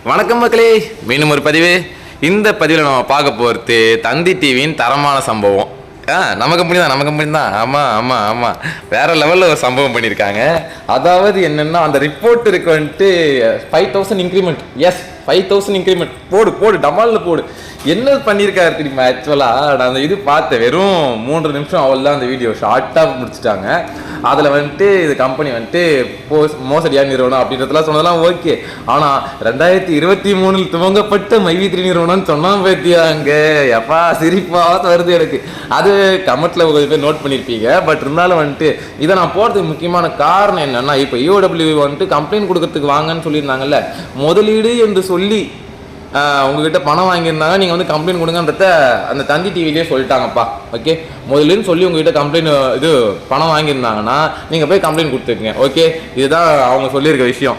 வணக்கம் மக்களே, மீண்டும் ஒரு பதிவு. இந்த பதிவில் நம்ம பார்க்க போகிறது தந்தி டிவியின் தரமான சம்பவம். நம்ம கம்பெனி தான். ஆமாம் வேற லெவலில் ஒரு சம்பவம் பண்ணியிருக்காங்க. அதாவது என்னென்னா, அந்த ரிப்போர்ட்டருக்கு வந்துட்டு 5000 இன்க்ரிமெண்ட். எஸ், 5000 இன்க்ரிமெண்ட் போடு டமாலில் போடு. என்ன பண்ணியிருக்காரு தெரியுமா? ஆக்சுவலாக நான் அந்த இது பார்த்தேன், வெறும் 3 நிமிஷம் அவள் தான் அந்த வீடியோ ஷார்ட்டாக முடிச்சுட்டாங்க. அதில் வந்துட்டு இது கம்பெனி வந்துட்டு மோசடியாக நிறுவனம் அப்படின்றதுலாம் சொன்னதெல்லாம் ஓகே. ஆனால் 2023 துவங்கப்பட்ட மைவி3 நிறுவனம்னு சொன்னால் பற்றியாங்க, எப்பா சிரிப்பாக வருது எனக்கு. அது கமெண்ட்ல கொஞ்சம் பேர் நோட் பண்ணியிருப்பீங்க. பட் இருந்தாலும் வந்துட்டு இதை நான் போகிறதுக்கு முக்கியமான காரணம் என்னன்னா, இப்போ EOW வந்துட்டு கம்ப்ளைண்ட் கொடுக்கறதுக்கு வாங்கன்னு சொல்லியிருந்தாங்கல்ல, முதலீடு என்று சொல்லி உங்ககிட்ட பணம் வாங்கியிருந்தாங்க, நீங்கள் வந்து கம்ப்ளைண்ட் கொடுங்கன்றத அந்த தந்தி டிவிலேயே சொல்லிட்டாங்கப்பா. ஓகே, முதலுன்னு சொல்லி உங்ககிட்ட கம்ப்ளைண்ட் இது பணம் வாங்கியிருந்தாங்கன்னா நீங்கள் போய் கம்ப்ளைண்ட் கொடுத்துருக்கீங்க. ஓகே, இதுதான் அவங்க சொல்லியிருக்க விஷயம்.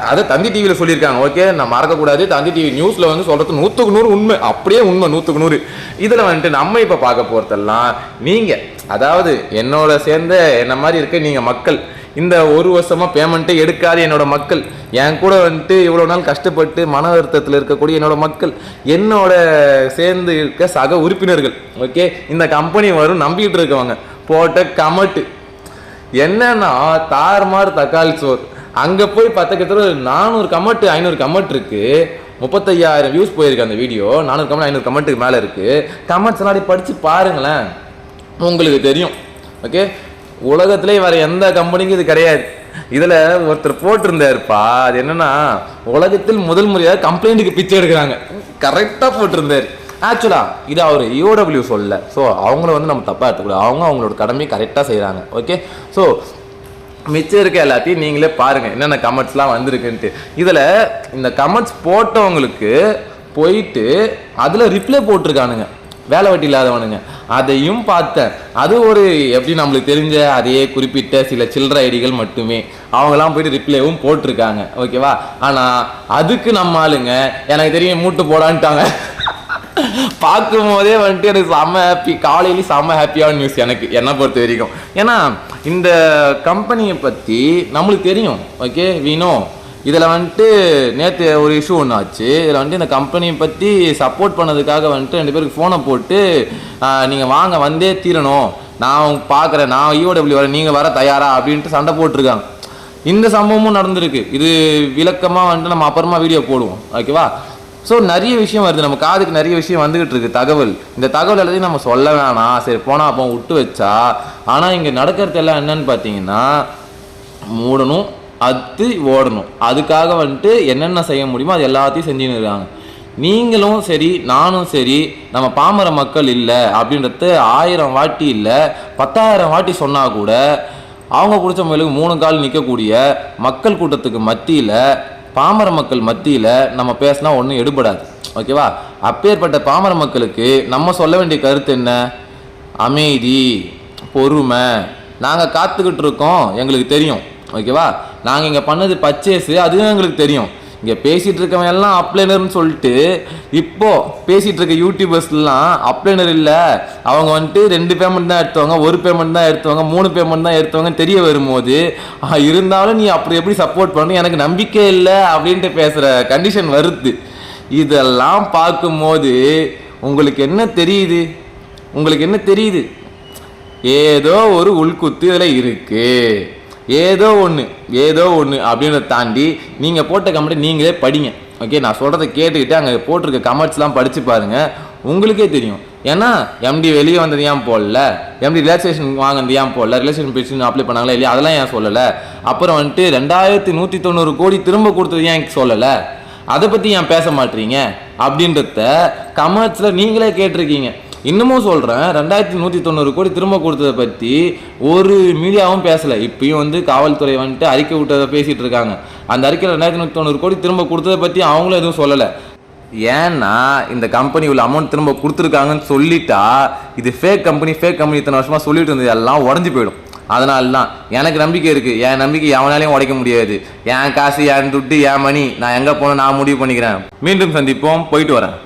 அதை தந்தி டிவியில் சொல்லியிருக்காங்க. ஓகே, நான் மறக்கக்கூடாது. தந்தி டிவி நியூஸில் வந்து சொல்கிறது 100க்கு 100 உண்மை, அப்படியே உண்மை 100க்கு 100. இதில் வந்துட்டு நம்ம இப்போ பார்க்க போகிறதெல்லாம் நீங்கள், அதாவது என்னோட சேர்ந்த என்ன மாதிரி இருக்க நீங்கள் மக்கள், இந்த 1 வருஷமாக பேமெண்ட்டே எடுக்காது என்னோட மக்கள், என் கூட வந்துட்டு இவ்வளோ நாள் கஷ்டப்பட்டு மன வருத்தத்தில் இருக்கக்கூடிய என்னோட மக்கள், என்னோட சேர்ந்து இருக்க சக உறுப்பினர்கள், ஓகே, இந்த கம்பெனி வரும் நம்பிக்கிட்டு இருக்கவங்க போட்ட கமெண்ட்டு என்னன்னா தாறுமாறு தக்காளி சோறு. அங்கே போய் கிட்டத்தட்ட 400 கமெண்ட் 500 கமெண்ட் இருக்கு. 35,000 வியூஸ் போயிருக்கு அந்த வீடியோ. 400 கமெண்ட் 500 கமெண்ட்டுக்கு மேலே இருக்கு. கமெண்ட்ஸ் எல்லாம் படித்து பாருங்களேன், உங்களுக்கு தெரியும். ஓகே, உலகத்திலே வேற எந்த கம்பெனிக்கும் இது கிடையாது. இதில் ஒருத்தர் போட்டிருந்தாருப்பா, அது என்னன்னா, உலகத்தில் முதல் முறையாக கம்ப்ளைண்ட்டுக்கு பிச்சை எடுக்கிறாங்க. கரெக்டாக போட்டிருந்தார். ஆக்சுவலாக இது அவர் EOW சொல்லல. ஸோ அவங்கள வந்து நம்ம தப்பாக எடுத்துக்கூடாது. அவங்களோட கடமையை கரெக்டாக செய்கிறாங்க. ஓகே, ஸோ மிச்சம் இருக்க எல்லாத்தையும் நீங்களே பாருங்கள் என்னென்ன கமெண்ட்ஸ்லாம் வந்திருக்குன்ட்டு. இதில் இந்த கமெண்ட்ஸ் போட்டவங்களுக்கு போயிட்டு அதில் ரிப்ளை போட்டிருக்கானுங்க, வேலை வெட்டி இல்லாதவனுங்க. அதையும் பார்த்தேன். அது ஒரு எப்படி நம்மளுக்கு தெரிஞ்ச அதே குறிப்பிட்ட சில சில்லற ஐடிகள் மட்டுமே. அவங்களாம் போயிட்டு ரிப்ளைவும் போட்டிருக்காங்க. ஓகேவா? ஆனால் அதுக்கு நம்ம ஆளுங்க எனக்கு தெரியும் மூட்டு போடான்ட்டாங்க. பார்க்கும் போதே வந்துட்டு எனக்கு செம்ம ஹாப்பி. காலையிலேயும் செம்ம ஹாப்பியான நியூஸ் எனக்கு, என்னை பொறுத்த வரைக்கும். ஏன்னா இந்த கம்பெனியை பற்றி நம்மளுக்கு தெரியும். ஓகே, வீணோ இதில் வந்துட்டு நேற்று ஒரு இஷ்யூ ஒன்று ஆச்சு. இதில் வந்துட்டு இந்த கம்பெனியை பற்றி சப்போர்ட் பண்ணதுக்காக வந்துட்டு 2 பேருக்கு ஃபோனை போட்டு நீங்கள் வாங்க வந்தே தீரணும், நான் பார்க்குறேன், நான் EOW வரேன், நீங்கள் வர தயாரா அப்படின்ட்டு சண்டை போட்டிருக்காங்க. இந்த சம்பவமும் நடந்திருக்கு. இது விளக்கமாக வந்துட்டு நம்ம அப்புறமா வீடியோ போடுவோம். ஓகேவா? ஸோ நிறைய விஷயம் வருது, நம்ம காதுக்கு நிறைய விஷயம் வந்துக்கிட்டு இருக்குது. தகவல், இந்த தகவல் எல்லாத்தையும் நம்ம சொல்ல வேணாம், சரி போனால் அப்போ விட்டு வச்சா. ஆனால் இங்கே நடக்கிறது எல்லாம் என்னன்னு பார்த்தீங்கன்னா, மூடணும், அது ஓடணும். அதுக்காக வந்துட்டு என்னென்ன செய்ய முடியுமோ அது எல்லாத்தையும் செஞ்சுன்னு இருக்காங்க. நீங்களும் சரி நானும் சரி நம்ம பாமர மக்கள் இல்லை அப்படின்றது 1000 வாட்டி இல்லை 10,000 வாட்டி சொன்னால் கூட அவங்க பிடிச்ச முயலுக்கு 3 கால் நிற்கக்கூடிய மக்கள் கூட்டத்துக்கு மத்தியில், பாமர மக்கள் மத்தியில் நம்ம பேசினா ஒன்றும் எடுபடாது. ஓகேவா? அப்பேற்பட்ட பாமர மக்களுக்கு நம்ம சொல்ல வேண்டிய கருத்து என்ன? அமைதி, பொறுமை. நாங்கள் காத்துக்கிட்டு இருக்கோம், எங்களுக்கு தெரியும். ஓகேவா? நாங்கள் இங்கே பண்ணது பர்ச்சேஸு, அதுவும் எங்களுக்கு தெரியும். இங்கே பேசிகிட்டு இருக்கவன் எல்லாம் அப்ளைனர்னு சொல்லிட்டு, இப்போது பேசிகிட்டு இருக்க யூடியூபர்ஸ்லாம் அப்ளைனர் இல்லை, அவங்க வந்துட்டு 2 பேமெண்ட் தான் எடுத்துவாங்க, 1 பேமெண்ட் தான் எடுத்துவாங்க, 3 பேமெண்ட் தான் எடுத்துவாங்க தெரிய வரும்போது, இருந்தாலும் நீ அப்படி எப்படி சப்போர்ட் பண்ணு, எனக்கு நம்பிக்கை இல்லை அப்படின்ட்டு பேசுகிற கண்டிஷன் வருது. இதெல்லாம் பார்க்கும்போது உங்களுக்கு என்ன தெரியுது? ஏதோ ஒரு உள்குத்து இதில் இருக்குது. ஏதோ ஒன்று அப்படின்றத தாண்டி நீங்கள் போட்ட கமெண்ட் நீங்களே படிங்க. ஓகே, நான் சொல்கிறத கேட்டுக்கிட்டு அங்கே போட்டிருக்க கமெண்ட்ஸ்லாம் படித்து பாருங்கள், உங்களுக்கே தெரியும். ஏன்னா MD வெளியே வந்தது ஏன் போடல, MD ரிலாக்ஸேஷன் வாங்கினது ஏன் போடல, ரிலேஷன் பென்ஷன் அப்ளை பண்ணாங்களா இல்லையா, அதெல்லாம் ஏன் சொல்லலை, அப்புறம் வந்துட்டு 2190 கோடி திரும்ப கொடுத்தது ஏன் சொல்லலை, அதை பற்றி ஏன் பேச மாட்டீங்க அப்படின்றத கமெண்ட்ஸில் நீங்களே கேட்டிருக்கீங்க. இன்னமும் சொல்கிறேன், 2190 கோடி திரும்ப கொடுத்ததை பற்றி ஒரு மீடியாவும் பேசலை. இப்பயும் வந்து காவல்துறை வந்துட்டு அறிக்கை விட்டதை பேசிகிட்டு இருக்காங்க. அந்த அறிக்கையில் 2190 கோடி திரும்ப கொடுத்ததை பற்றி அவங்களும் எதுவும் சொல்லலை. ஏன்னா இந்த கம்பெனி உள்ள அமௌண்ட் திரும்ப கொடுத்துருக்காங்கன்னு சொல்லிட்டா, இது ஃபேக் கம்பெனி இத்தனை வருஷமாக சொல்லிட்டு இருந்தது எல்லாம் உடஞ்சி போயிடும். அதனால தான் எனக்கு நம்பிக்கை இருக்குது. என் நம்பிக்கை எவனாலையும் உடைக்க முடியாது. என் காசு, என் துட்டு, என் மணி, நான் எங்கே போகணும் நான் முடிவு பண்ணிக்கிறேன். மீண்டும் சந்திப்போம். போயிட்டு வரேன்.